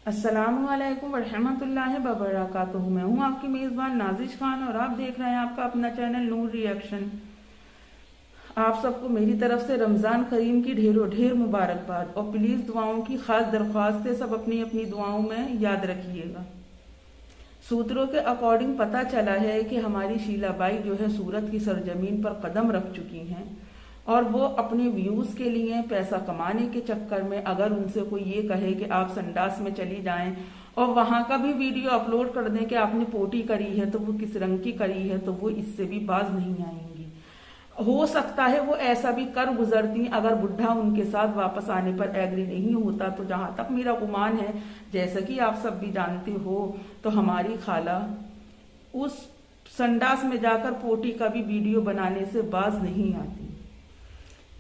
अस्सलामुअलैकुम वरहमतुल्लाहि वबरकातुहू। मैं हूँ आपकी मेज़बान नाजिश खान और आप देख रहे हैं आपका अपना चैनल नूर रिएक्शन। आप सबको मेरी तरफ से रमज़ान करीम की ढेरों ढेर मुबारकबाद और प्लीज़ दुआओं की खास दरख्वास्त है, सब अपनी अपनी दुआओं में याद रखिएगा। सूत्रों के अकॉर्डिंग पता चला है कि हमारी शीलाबाई जो है सूरत की सरजमीन पर कदम रख चुकी हैं और वो अपने व्यूज के लिए पैसा कमाने के चक्कर में अगर उनसे कोई ये कहे कि आप संडास में चली जाएं और वहां का भी वीडियो अपलोड कर दें कि आपने पोटी करी है तो वो किस रंग की करी है, तो वो इससे भी बाज नहीं आएंगी। हो सकता है वो ऐसा भी कर गुजरती अगर बुढ़ा उनके साथ वापस आने पर एग्री नहीं होता। तो जहां तक मेरा गुमान है, जैसा कि आप सब भी जानते हो, तो हमारी खाला उस संडास में जाकर पोटी का भी वीडियो बनाने से बाज नहीं आती।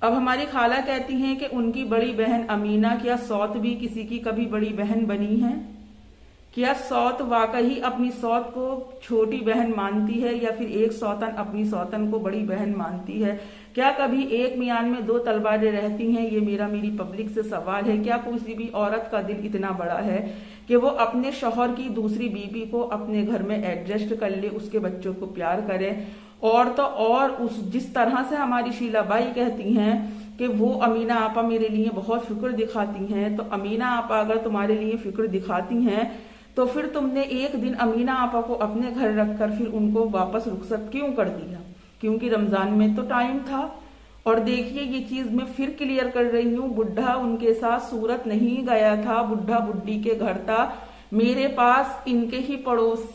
अब हमारी खाला कहती हैं कि उनकी बड़ी बहन अमीना क्या सौत भी किसी की कभी बड़ी बहन बनी है? क्या सौत वाकई अपनी सौत को छोटी बहन मानती है या फिर एक सौतन अपनी सौतन को बड़ी बहन मानती है? क्या कभी एक मियान में दो तलवारें रहती हैं? ये मेरी पब्लिक से सवाल है। क्या किसी भी औरत का दिल इतना बड़ा है कि वो अपने शौहर की दूसरी बीवी को अपने घर में एडजस्ट कर ले, उसके बच्चों को प्यार करे? और तो और उस जिस तरह से हमारी शीलाबाई कहती हैं कि वो अमीना आपा मेरे लिए बहुत फिक्र दिखाती हैं, तो अमीना आपा अगर तुम्हारे लिए फिक्र दिखाती हैं तो फिर तुमने एक दिन अमीना आपा को अपने घर रखकर फिर उनको वापस रुखसत क्यों कर दिया? क्योंकि रमजान में तो टाइम था। और देखिए ये चीज मैं फिर क्लियर कर रही हूँ, बुढ़ा उनके साथ सूरत नहीं गया था, बुढ़ा बुढ़ी के घर था। मेरे पास इनके ही पड़ोस,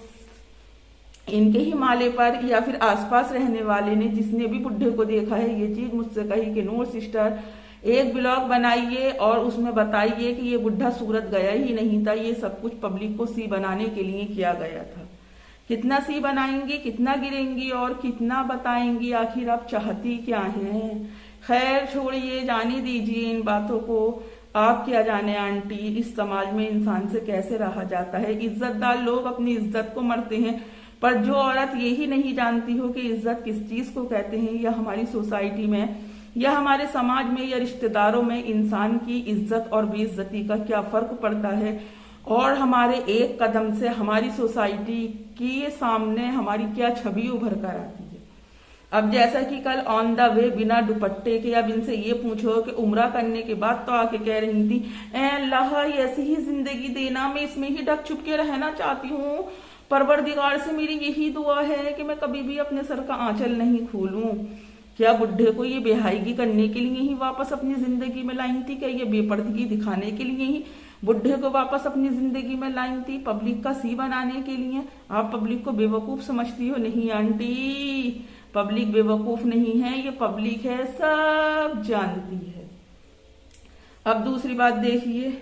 इनके ही माले पर या फिर आसपास रहने वाले ने जिसने भी बुढ़े को देखा है ये चीज मुझसे कही कि नूर सिस्टर एक ब्लॉग बनाइए और उसमें बताइए कि ये बुढ़ा सूरत गया ही नहीं था, ये सब कुछ पब्लिक को सी बनाने के लिए किया गया था। कितना सी बनाएंगी, कितना गिरेंगी और कितना बताएंगी, आखिर आप चाहती क्या हैं? खैर छोड़िए, जाने दीजिए इन बातों को। आप क्या जाने आंटी, इस समाज में इंसान से कैसे रहा जाता है। इज्जतदार लोग अपनी इज्जत को मरते हैं, पर जो औरत यही नहीं जानती हो कि इज्जत किस चीज को कहते हैं, या हमारी सोसाइटी में या हमारे समाज में या रिश्तेदारों में इंसान की इज्जत और बेइज्जती का क्या फर्क पड़ता है, और हमारे एक कदम से हमारी सोसाइटी के सामने हमारी क्या छवि उभर कर आती है। अब जैसा कि कल ऑन द वे बिना दुपट्टे के, अब इनसे ये पूछो कि उम्रा करने के बाद तो आके कह रही थी ए अल्लाह ऐसी ही जिंदगी देना, मैं इसमें ही ढक छुप के रहना चाहती हूँ, परवरदिगार से मेरी यही दुआ है कि मैं कभी भी अपने सर का आंचल नहीं खोलूं। क्या बुढ़े को ये बेहाईगी करने के लिए ही वापस अपनी जिंदगी में लाई थी? क्या ये बेपर्दगी दिखाने के लिए ही बुढ़े को वापस अपनी जिंदगी में लाई थी? पब्लिक का सी बनाने के लिए? आप पब्लिक को बेवकूफ समझती हो? नहीं आंटी, पब्लिक बेवकूफ नहीं है, ये पब्लिक है, सब जानती है। अब दूसरी बात देखिए,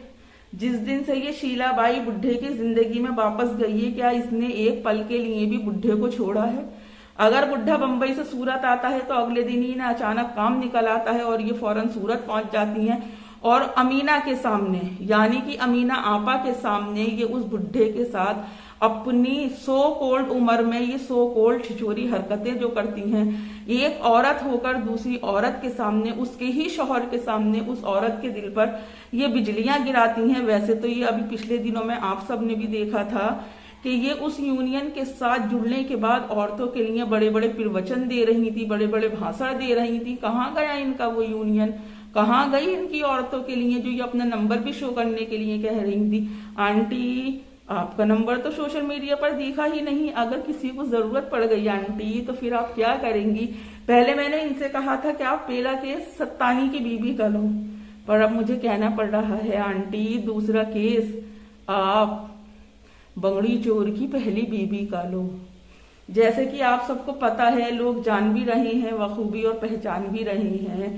जिस दिन से ये शीलाबाई बुढ़े की जिंदगी में वापस गई है, क्या इसने एक पल के लिए भी बुढ़े को छोड़ा है? अगर बुढ़ा बंबई से सूरत आता है तो अगले दिन ही ना अचानक काम निकल आता है और ये फौरन सूरत पहुंच जाती हैं और अमीना के सामने, यानी कि अमीना आपा के सामने, ये उस बुढ़े के साथ अपनी सो कोल्ड उम्र में ये सो कोल्ड छिचोरी हरकतें जो करती हैं, एक औरत होकर दूसरी औरत के सामने, उसके ही शौहर के सामने उस औरत के दिल पर ये बिजलियां गिराती हैं। वैसे तो ये अभी पिछले दिनों में आप सब ने भी देखा था कि ये उस यूनियन के साथ जुड़ने के बाद औरतों के लिए बड़े बड़े प्रवचन दे रही थी, बड़े बड़े भाषण दे रही थी। कहाँ गया इनका वो यूनियन? कहाँ गई इनकी औरतों के लिए जो ये अपना नंबर भी शो करने के लिए कह रही थी? आंटी, आपका नंबर तो सोशल मीडिया पर दिखा ही नहीं। अगर किसी को जरूरत पड़ गई आंटी तो फिर आप क्या करेंगी? पहले मैंने इनसे कहा था कि आप पहला केस सत्तानी की बीबी का लो, पर अब मुझे कहना पड़ रहा है आंटी दूसरा केस आप बंगड़ी चोर की पहली बीबी का लो। जैसे कि आप सबको पता है, लोग जान भी रहे हैं बखूबी और पहचान भी रहे हैं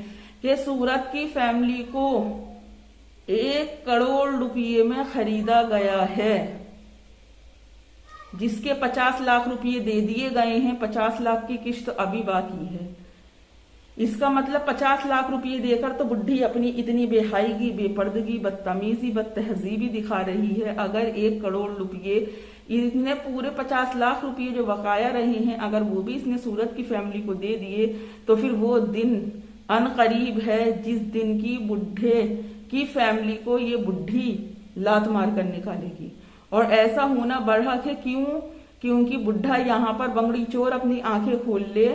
कि सूरत की फैमिली को 1 करोड़ रुपये में खरीदा गया है, जिसके 50 लाख रुपये दे दिए गए हैं, 50 लाख की किश्त अभी बाकी है। इसका मतलब 50 लाख रुपये देकर तो बुढ़ी अपनी इतनी बेहाईगी, बेपर्दगी, बदतमीजी, बदतहजीबी दिखा रही है। अगर 1 करोड़ रुपये, इसने पूरे 50 लाख रुपये जो बकाया रहे हैं, अगर वो भी इसने सूरत की फैमिली को दे दिए तो फिर वो दिन अनकरीब है जिस दिन की बुढ़े की फैमिली को ये बुढ़ी लात मार कर निकालेगी। और ऐसा होना बरहक है। क्यों? क्योंकि बुढ़ा यहाँ पर बंगड़ी चोर अपनी आंखें खोल ले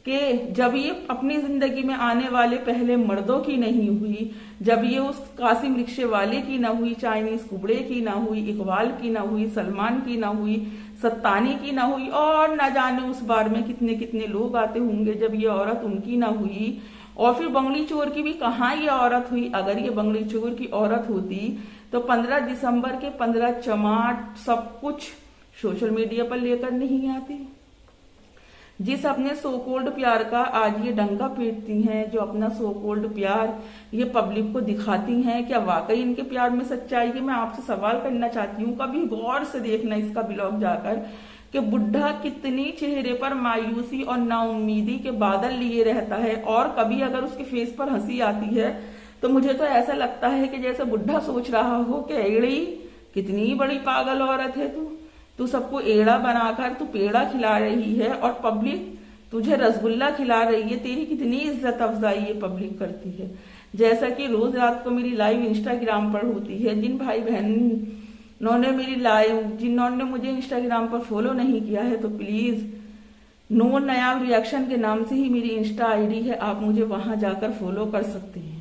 कि जब ये अपनी जिंदगी में आने वाले पहले मर्दों की नहीं हुई, जब ये उस कासिम रिक्शे वाले की ना हुई, चाइनीज कुबड़े की ना हुई, इकबाल की ना हुई, सलमान की ना हुई, सत्तानी की ना हुई, और ना जाने उस बार में कितने कितने लोग आते होंगे, जब ये औरत उनकी ना हुई। और फिर बंगड़ी चोर की भी कहाँ ये औरत हुई। अगर ये बंगड़ी चोर की औरत होती तो 15 दिसंबर के 15 चमाट सब कुछ सोशल मीडिया पर लेकर नहीं आती। जिस अपने सो कोल्ड प्यार का आज ये डंका पीटती हैं, जो अपना सो कोल्ड प्यार ये पब्लिक को दिखाती हैं, क्या वाकई इनके प्यार में सच्चाई है? मैं आपसे सवाल करना चाहती हूँ, कभी गौर से देखना इसका ब्लॉग जाकर कि बुढ़ा कितनी चेहरे पर मायूसी और नाउम्मीदी के बादल लिए रहता है, और कभी अगर उसके फेस पर हंसी आती है तो मुझे तो ऐसा लगता है कि जैसे बुढ़ा सोच रहा हो कि एड़ी कितनी बड़ी पागल औरत है तू सबको एड़ा बनाकर तू पेड़ा खिला रही है और पब्लिक तुझे रसगुल्ला खिला रही है। तेरी कितनी इज्जत अफजाई ये पब्लिक करती है। जैसा कि रोज रात को मेरी लाइव इंस्टाग्राम पर होती है, जिन भाई बहनों ने मेरी लाइव, जिन्होंने मुझे इंस्टाग्राम पर फॉलो नहीं किया है तो प्लीज नो नयाब रिएक्शन के नाम से ही मेरी इंस्टा आईडी है, आप मुझे वहां जाकर फॉलो कर सकते हैं।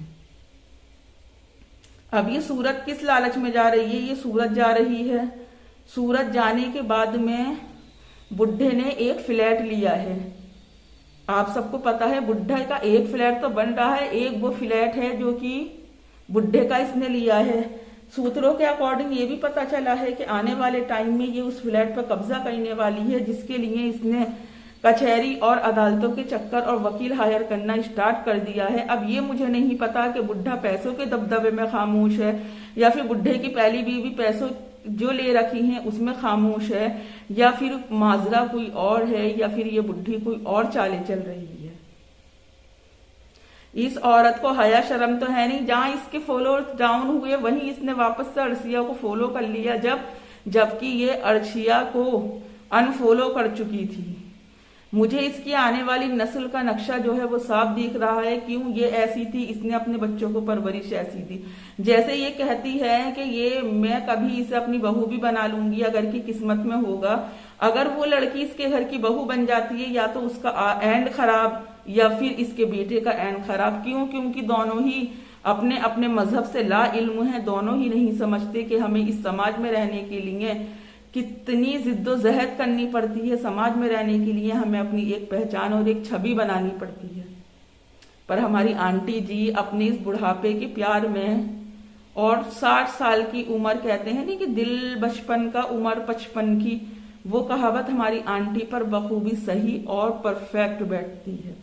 अब ये सूरत किस लालच में जा रही है? ये सूरत जा रही है। सूरत जाने के बाद में बुढ़े ने एक फ्लैट लिया है। आप सबको पता है बुढ़े का एक फ्लैट तो बन रहा है, एक वो फ्लैट है जो कि बुढ़े का इसने लिया है। सूत्रों के अकॉर्डिंग ये भी पता चला है कि आने वाले टाइम में ये उस फ्लैट पर कब्जा करने वाली है, जिसके लिए इसने कचहरी और अदालतों के चक्कर और वकील हायर करना स्टार्ट कर दिया है। अब ये मुझे नहीं पता कि बुढ़ा पैसों के दबदबे में खामोश है या फिर बुढ़े की पहली बीवी पैसों जो ले रखी हैं उसमें खामोश है, या फिर माजरा कोई और है, या फिर ये बुढ़ी कोई और चालें चल रही है। इस औरत को हया शर्म तो है नहीं। जहां इसके फॉलोअर्स डाउन हुए वहीं इसने वापस से अर्शिया को फॉलो कर लिया, जबकि ये अर्शिया को अनफॉलो कर चुकी थी। मुझे इसकी आने वाली नस्ल का नक्शा जो है वो साफ दिख रहा है। क्यों ये ऐसी थी, इसने अपने बच्चों को परवरिश ऐसी थी। जैसे ये कहती है कि ये मैं कभी इसे अपनी बहू भी बना लूंगी अगर की किस्मत में होगा। अगर वो लड़की इसके घर की बहू बन जाती है या तो उसका एंड खराब या फिर इसके बेटे का एंड खराब। क्यों? क्योंकि दोनों ही अपने अपने मजहब से ला इल्म है, दोनों ही नहीं समझते कि हमें इस समाज में रहने के लिए कितनी जिद्दोजहद करनी पड़ती है। समाज में रहने के लिए हमें अपनी एक पहचान और एक छवि बनानी पड़ती है। पर हमारी आंटी जी अपने इस बुढ़ापे के प्यार में और 60 साल की उम्र, कहते हैं नहीं कि दिल बचपन का उम्र 55 की, वो कहावत हमारी आंटी पर बखूबी सही और परफेक्ट बैठती है।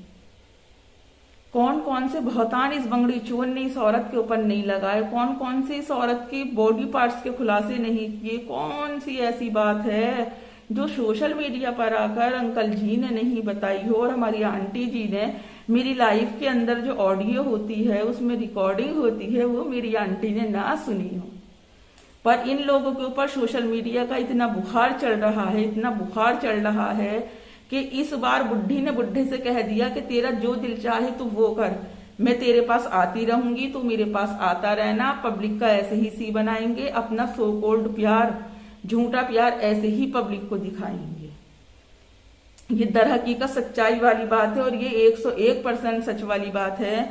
कौन कौन से बहुतान इस बंगड़ी चोर ने इस औरत के ऊपर नहीं लगाए, कौन कौन से इस औरत की बॉडी पार्ट्स के खुलासे नहीं किए, कौन सी ऐसी बात है जो सोशल मीडिया पर आकर अंकल जी ने नहीं बताई हो और हमारी आंटी जी ने मेरी लाइफ के अंदर जो ऑडियो होती है उसमें रिकॉर्डिंग होती है वो मेरी आंटी ने ना सुनी हो। पर इन लोगों के ऊपर सोशल मीडिया का इतना बुखार चढ़ रहा है, इतना बुखार चढ़ रहा है कि इस बार बुढ़ी ने बुढ़े से कह दिया कि तेरा जो दिल चाहे तू वो कर, मैं तेरे पास आती रहूंगी, तू मेरे पास आता रहना। पब्लिक का ऐसे ही सी बनाएंगे, अपना सो कोल्ड प्यार, झूठा प्यार ऐसे ही पब्लिक को दिखाएंगे। ये दर हकीकत सच्चाई वाली बात है और ये 101% सच वाली बात है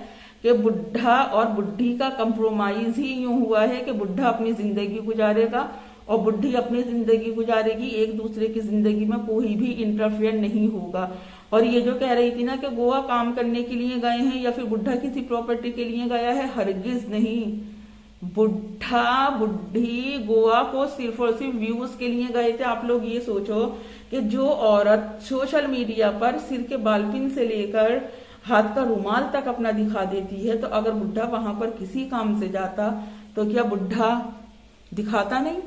कि बुढ़ा और बुढ़ी का कंप्रोमाइज ही यूं हुआ है कि बुढ़ा अपनी जिंदगी गुजारेगा और बुढ़ी अपनी जिंदगी गुजारेगी। एक दूसरे की जिंदगी में कोई भी इंटरफेयर नहीं होगा। और ये जो कह रही थी ना कि गोवा काम करने के लिए गए हैं या फिर बुढ़ा किसी प्रॉपर्टी के लिए गया है, हरगिज नहीं। बुढ़ा बुढ़ी गोवा को सिर्फ और सिर्फ व्यूज के लिए गए थे। आप लोग ये सोचो कि जो औरत सोशल मीडिया पर सिर के बालपिन से लेकर हाथ का रुमाल तक अपना दिखा देती है, तो अगर बुढ़ा वहां पर किसी काम से जाता तो क्या बुढ़ा दिखाता नहीं?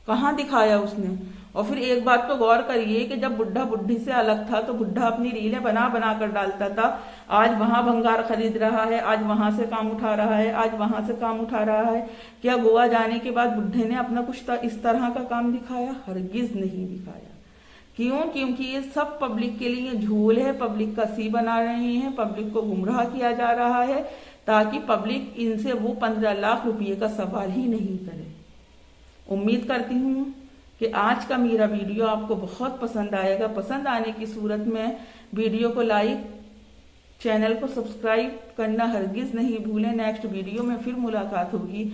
कहाँ दिखाया उसने? और फिर एक बात तो गौर करिए कि जब बुढ़ा बुढ़ी से अलग था तो बुढ़ा अपनी रीलें बना बना कर डालता था। आज वहां भंगार खरीद रहा है, आज वहां से काम उठा रहा है, आज वहां से काम उठा रहा है। क्या गोवा जाने के बाद बुढ़े ने अपना कुछ इस तरह का काम दिखाया? हरगिज नहीं दिखाया। क्यों? क्योंकि ये सब पब्लिक के लिए झोल है, पब्लिक का सी बना रहे हैं, पब्लिक को गुमराह किया जा रहा है ताकि पब्लिक इनसे वो 15 लाख रुपये का सवाल ही नहीं करे। उम्मीद करती हूँ कि आज का मेरा वीडियो आपको बहुत पसंद आएगा। पसंद आने की सूरत में वीडियो को लाइक, चैनल को सब्सक्राइब करना हरगिज नहीं भूलें। नेक्स्ट वीडियो में फिर मुलाकात होगी।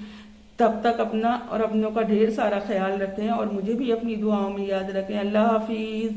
तब तक अपना और अपनों का ढेर सारा ख्याल रखें और मुझे भी अपनी दुआओं में याद रखें। अल्लाह हाफिज।